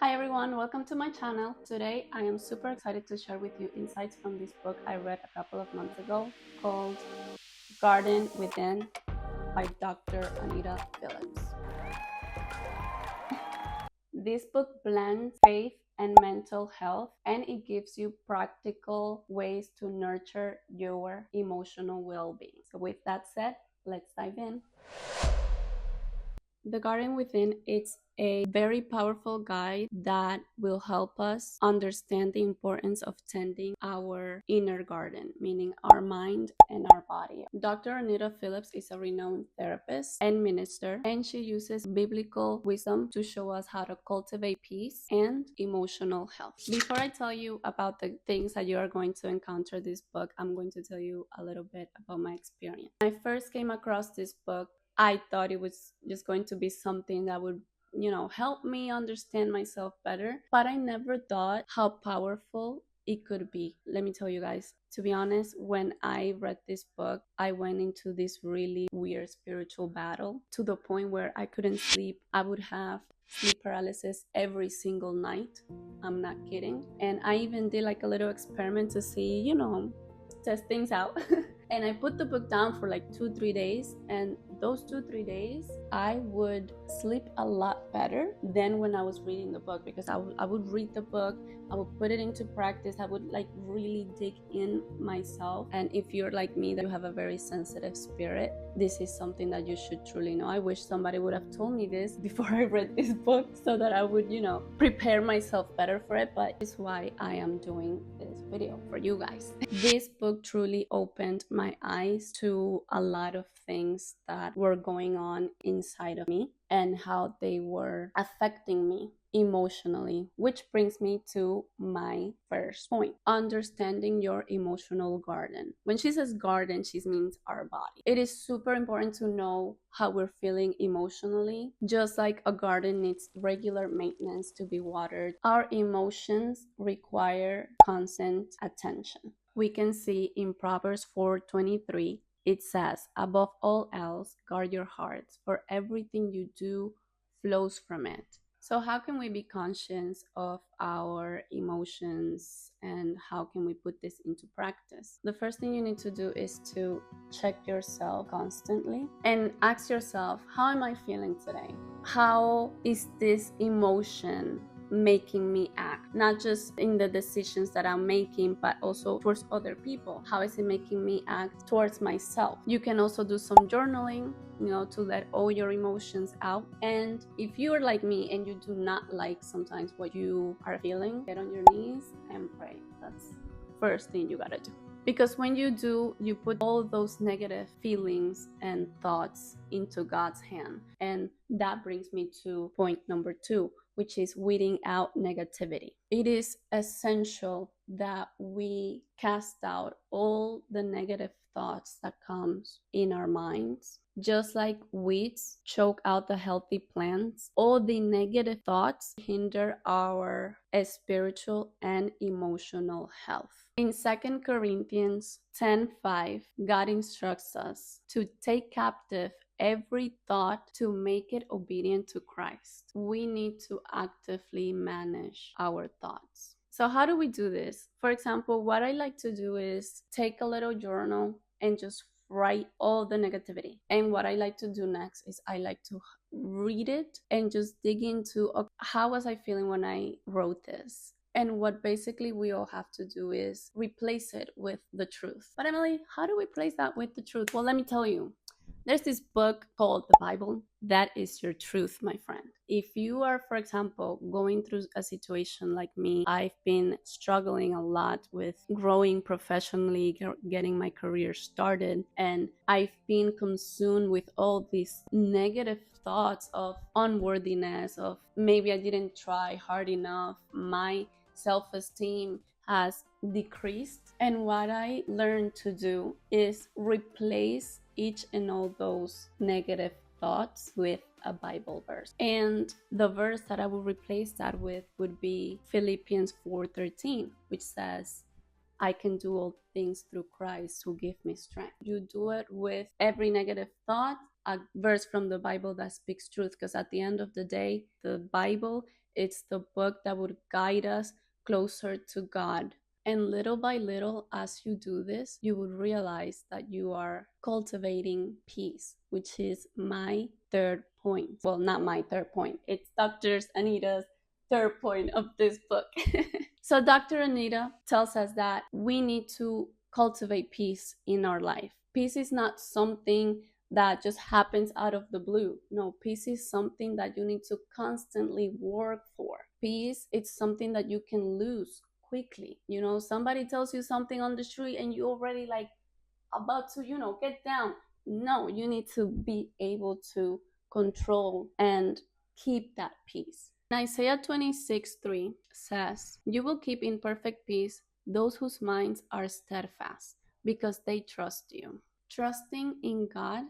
Hi everyone, welcome to my channel. Today I am super excited to share with you insights from this book I read a couple of months ago called Garden Within by Dr. Anita Phillips. This book blends faith and mental health, and it gives you practical ways to nurture your emotional well-being. So with that said, let's dive in. The Garden Within, it's a very powerful guide that will help us understand the importance of tending our inner garden, meaning our mind and our body. Dr. Anita Phillips is a renowned therapist and minister, and she uses biblical wisdom to show us how to cultivate peace and emotional health. Before I tell you about the things that you are going to encounter in this book, I'm going to tell you a little bit about my experience. When I first came across this book, I thought it was just going to be something that would, help me understand myself better. But I never thought how powerful it could be. Let me tell you guys, to be honest, when I read this book, I went into this really weird spiritual battle to the point where I couldn't sleep. I would have sleep paralysis every single night. I'm not kidding. And I even did like a little experiment to see, test things out. And I put the book down for like 2-3 days, and those 2-3 days I would sleep a lot better than when I was reading the book, because I would read the book, I would put it into practice, I would like really dig in myself. And if you're like me, that you have a very sensitive spirit, this is something that you should truly know. I wish somebody would have told me this before I read this book so that I would, prepare myself better for it. But it's why I am doing this video for you guys. This book truly opened my eyes to a lot of things that were going on inside of me and how they were affecting me emotionally, which brings me to my first point: understanding your emotional garden. When she says garden, she means our body. It is super important to know how we're feeling emotionally. Just like a garden needs regular maintenance to be watered, our emotions require constant attention. We can see in Proverbs 4:23, it says, above all else, guard your hearts, for everything you do flows from it. So how can we be conscious of our emotions, and how can we put this into practice? The first thing you need to do is to check yourself constantly and ask yourself, how am I feeling today? How is this emotion making me act, not just in the decisions that I'm making, but also towards other people? How is it making me act towards myself? You can also do some journaling, to let all your emotions out. And if you are like me and you do not like sometimes what you are feeling, get on your knees and pray. That's first thing you gotta do. Because when you do, you put all those negative feelings and thoughts into God's hand. And that brings me to point number 2, which is weeding out negativity. It is essential that we cast out all the negative thoughts that comes in our minds. Just like weeds choke out the healthy plants, all the negative thoughts hinder our spiritual and emotional health. In 2 Corinthians 10:5, God instructs us to take captive every thought to make it obedient to Christ. We need to actively manage our thoughts. So how do we do this? For example, what I like to do is take a little journal and just write all the negativity. And what I like to do next is I like to read it and just dig into, how was I feeling when I wrote this? And what basically we all have to do is replace it with the truth. But Emily, how do we replace that with the truth? Well, let me tell you. There's this book called the Bible. That is your truth, my friend. If you are, for example, going through a situation like me, I've been struggling a lot with growing professionally, getting my career started, and I've been consumed with all these negative thoughts of unworthiness, of maybe I didn't try hard enough, my self-esteem has decreased. And what I learned to do is replace each and all those negative thoughts with a Bible verse. And the verse that I would replace that with would be Philippians 4:13, which says, I can do all things through Christ who gives me strength. You do it with every negative thought, a verse from the Bible that speaks truth, because at the end of the day, the Bible It's the book that would guide us closer to God. And little by little, as you do this, you would realize that you are cultivating peace, which is my third point. Well, not my third point, it's Dr. Anita's third point of this book. So, Dr. Anita tells us that we need to cultivate peace in our life. Peace is not something that just happens out of the blue. No, peace is something that you need to constantly work for. Peace, it's something that you can lose quickly. You know, somebody tells you something on the street and you already like about to, get down. No, you need to be able to control and keep that peace. Isaiah 26:3 says, "You will keep in perfect peace those whose minds are steadfast because they trust you." Trusting in God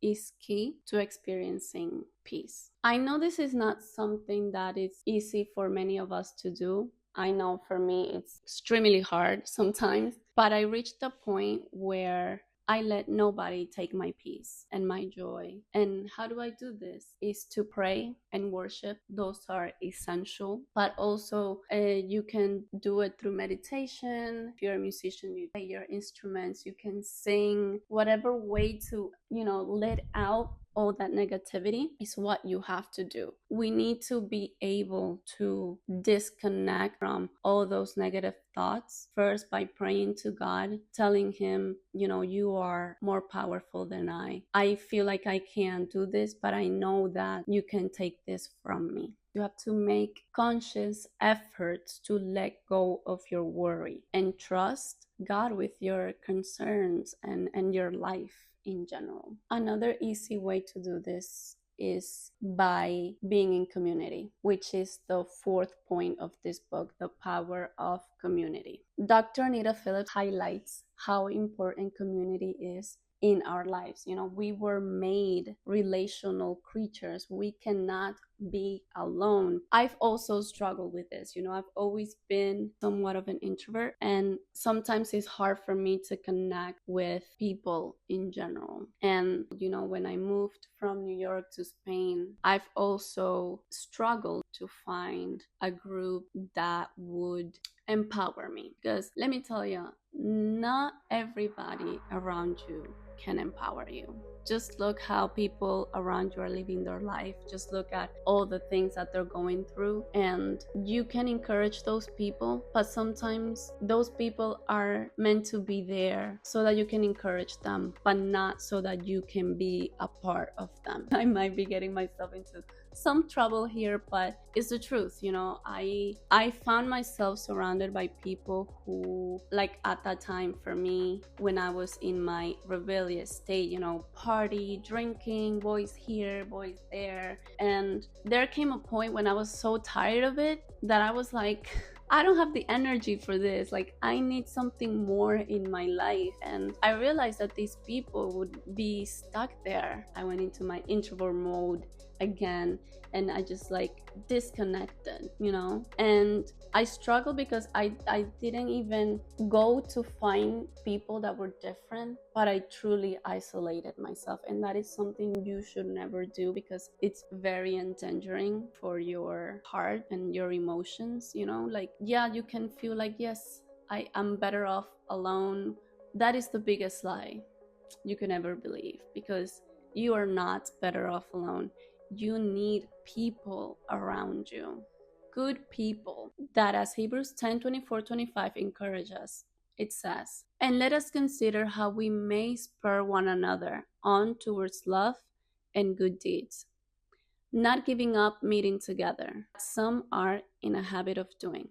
is key to experiencing peace. I know this is not something that is easy for many of us to do. I know for me it's extremely hard sometimes, but I reached a point where I let nobody take my peace and my joy. And how do I do this? Is to pray and worship. Those are essential. But also, you can do it through meditation. If you're a musician, you play your instruments, you can sing. Whatever way to, let out all that negativity is what you have to do. We need to be able to disconnect from all those negative thoughts first by praying to God, telling Him, you are more powerful than I. I feel like I can't do this, but I know that you can take this from me. You have to make conscious efforts to let go of your worry and trust God with your concerns and your life in general. Another easy way to do this is by being in community, which is the fourth point of this book, the power of community. Dr. Anita Phillips highlights how important community is in our lives. We were made relational creatures. We cannot be alone. I've also struggled with this. I've always been somewhat of an introvert, and sometimes it's hard for me to connect with people in general. And, when I moved from New York to Spain, I've also struggled to find a group that would empower me. Because let me tell you, not everybody around you can empower you. Just look how people around you are living their life. Just look at all the things that they're going through, and you can encourage those people, but sometimes those people are meant to be there so that you can encourage them, but not so that you can be a part of them. I might be getting myself into some trouble here, but it's the truth. I found myself surrounded by people who, like at that time for me, when I was in my rebellious state, party, drinking, boys here, boys there. And there came a point when I was so tired of it that I was like, I don't have the energy for this. Like, I need something more in my life. And I realized that these people would be stuck there. I went into my introvert mode again, and I just disconnected, and I struggled because I didn't even go to find people that were different, but I truly isolated myself. And that is something you should never do, because it's very endangering for your heart and your emotions. Yeah, you can feel like, yes, I am better off alone. That is the biggest lie you can ever believe, because you are not better off alone. You need people around you, good people, that, as Hebrews 10:24-25 encourage us, it says, "And let us consider how we may spur one another on towards love and good deeds, not giving up meeting together, some are in a habit of doing,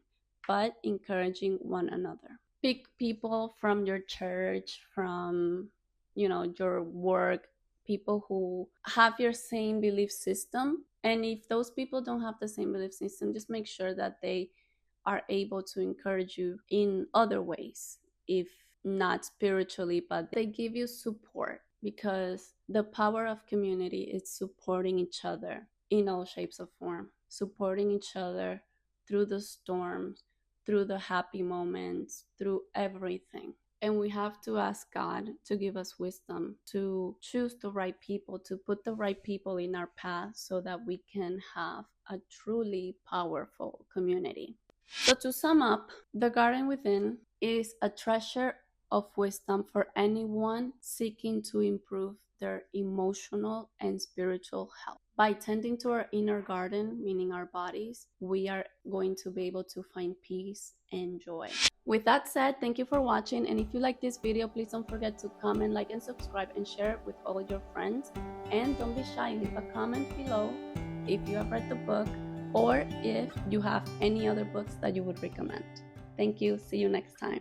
but encouraging one another." Pick people from your church, from your work, people who have your same belief system. And if those people don't have the same belief system, just make sure that they are able to encourage you in other ways, if not spiritually, but they give you support. Because the power of community is supporting each other in all shapes of form, supporting each other through the storms, through the happy moments, through everything. And we have to ask God to give us wisdom, to choose the right people, to put the right people in our path so that we can have a truly powerful community. So, to sum up, the garden within is a treasure of wisdom for anyone seeking to improve their emotional and spiritual health. By tending to our inner garden, meaning our bodies, we are going to be able to find peace and joy. With that said, thank you for watching, and if you like this video, please don't forget to comment, like, and subscribe, and share it with all your friends. And don't be shy, leave a comment below if you have read the book or if you have any other books that you would recommend. Thank you. See you next time.